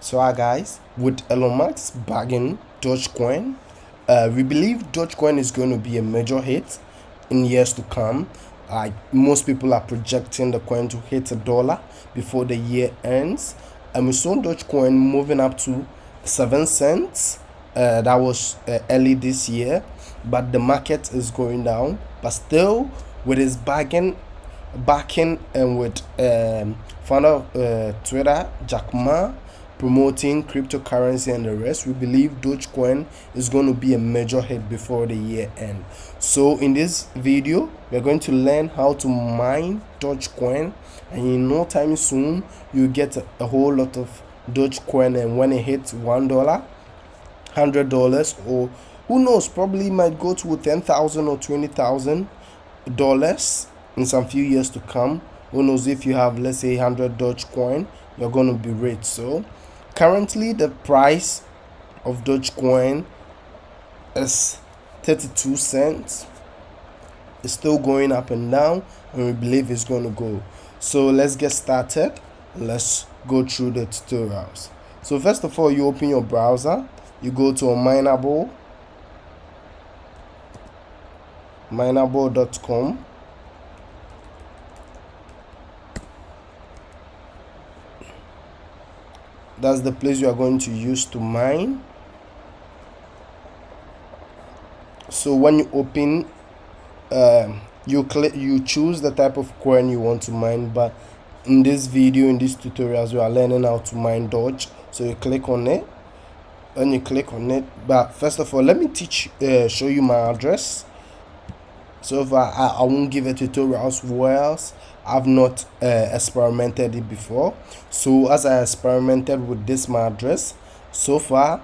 So hi guys, with Elon Musk bagging Dogecoin, we believe Dogecoin is going to be a major hit in years to come. Like most people are projecting the coin to hit $1 before the year ends, and we saw Dogecoin moving up to 7 cents. That was early this year, but the market is going down. But still, with his backing and with founder of Twitter, Jack Ma, promoting cryptocurrency and the rest, we believe Dogecoin is going to be a major hit before the year end. So in this video, we're going to learn how to mine Dogecoin, and in no time soon you get a whole lot of Dogecoin, and when it hits $1, $100, or who knows, probably might go to 10,000 or $20,000 in some few years to come. Who knows, if you have, let's say, 100 Dogecoin, you're going to be rich. So currently the price of Dogecoin is 32 cents. It's still going up and down, and we believe it's going to go. So let's get started. Let's go through the tutorials. So first of all, you open your browser, you go to unmineable.com. That's the place you are going to use to mine. So when you open, you choose the type of coin you want to mine, but in this video, in these tutorials, we are learning how to mine Doge. So you click on it, and you click on it. But first of all, let me show you my address. So far I won't give a tutorials where else I've not experimented it before. So as I experimented with this my address, so far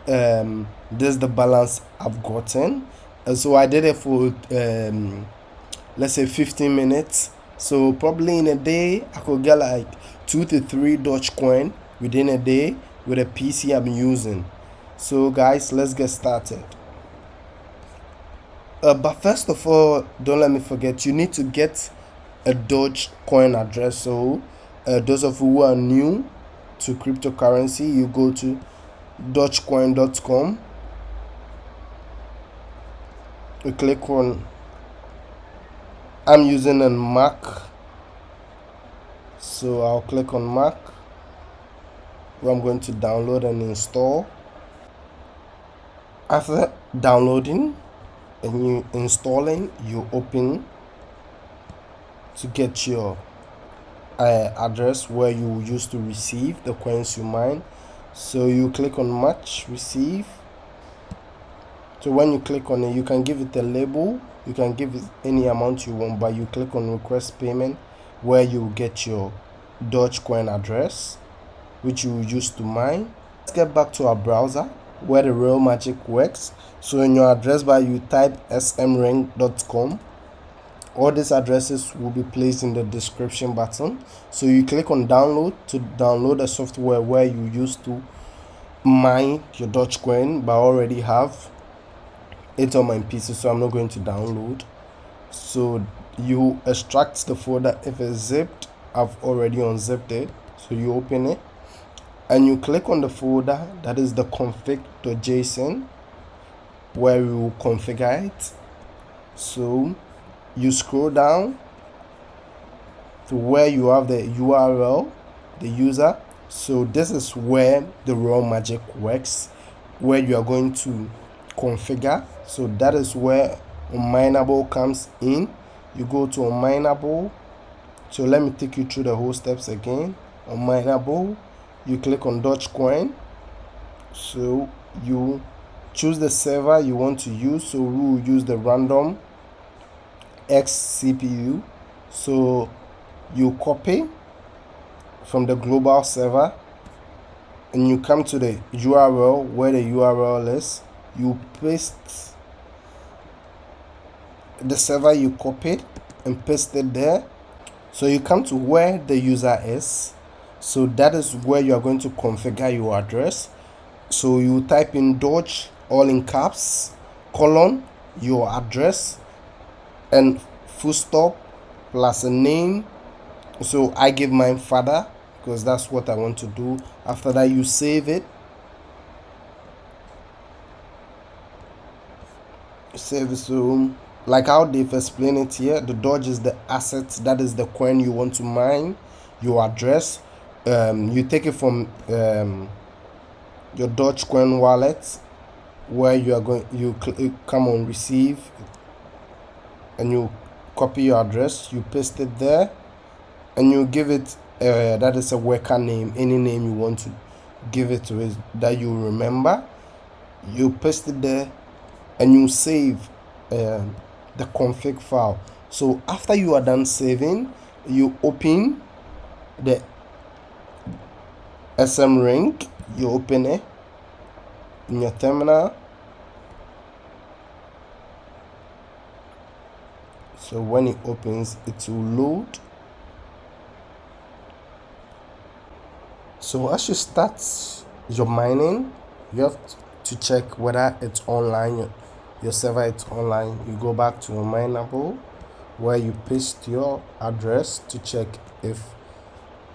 this is the balance I've gotten. And so I did it for let's say 15 minutes. So probably in a day I could get like 2 to 3 Dogecoin within a day with a PC I'm using. So guys, let's get started. But first of all, don't let me forget, you need to get a Dogecoin address. So those of you who are new to cryptocurrency, you go to DogeCoin.com. You click on, I'm using a Mac, so I'll click on Mac, where I'm going to download and install. After downloading and you installing, you open to get your address where you used to receive the coins you mine. So you click on match receive. So when you click on it, you can give it a label, you can give it any amount you want, but you click on request payment, where you get your Dogecoin address which you use to mine. Let's get back to our browser where the real magic works. So in your address bar, you type XMRig.com. All these addresses will be placed in the description button. So you click on download to download the software where you used to mine your Dogecoin, but I already have it on my PC, so I'm not going to download. So you extract the folder. If it's zipped, I've already unzipped it. So you open it and you click on the folder that is the config.json, where we will configure it. So you scroll down to where you have the URL, the user. So this is where the real magic works, where you are going to configure. So that is where unMineable comes in. You go to unMineable. So let me take you through the whole steps again. unMineable, you click on Dogecoin. So you choose the server you want to use. So we will use the random X CPU. So you copy from the global server and you come to the URL where the URL is. You paste the server you copied and paste it there. So you come to where the user is. So that is where you are going to configure your address. So you type in Doge, all in caps, colon, your address, and full stop plus a name. So I give my father because that's what I want to do. After that, you save it. Save it. So like how they've explained it here, the Doge is the asset, that is the coin you want to mine. Your address, you take it from your DogeCoin wallet, where you are going, you come on receive, and you copy your address, you paste it there, and you give it that is a worker name, any name you want to give it to it that you remember. You paste it there, and you save the config file. So after you are done saving, you open the XMRig, you open it in your terminal. So when it opens, it will load. So as you start your mining, you have to check whether it's online, your server is online. You go back to unMineable, where you paste your address to check if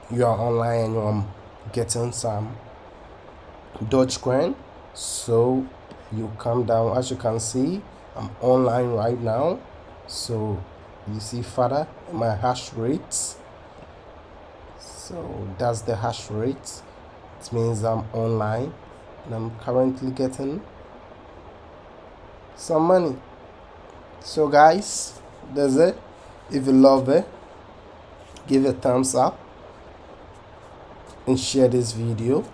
you are online and you're getting some Dogecoin. So you come down, as you can see, I'm online right now. So you see further my hash rate. So that's the hash rate. It means I'm online and I'm currently getting some money. So guys, that's it. If you love it, give it a thumbs up and share this video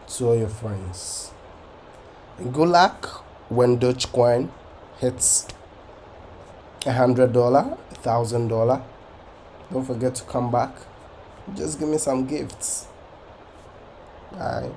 to all your friends. And good luck when Dogecoin hits $100, $1,000. Don't forget to come back. Just give me some gifts. Bye.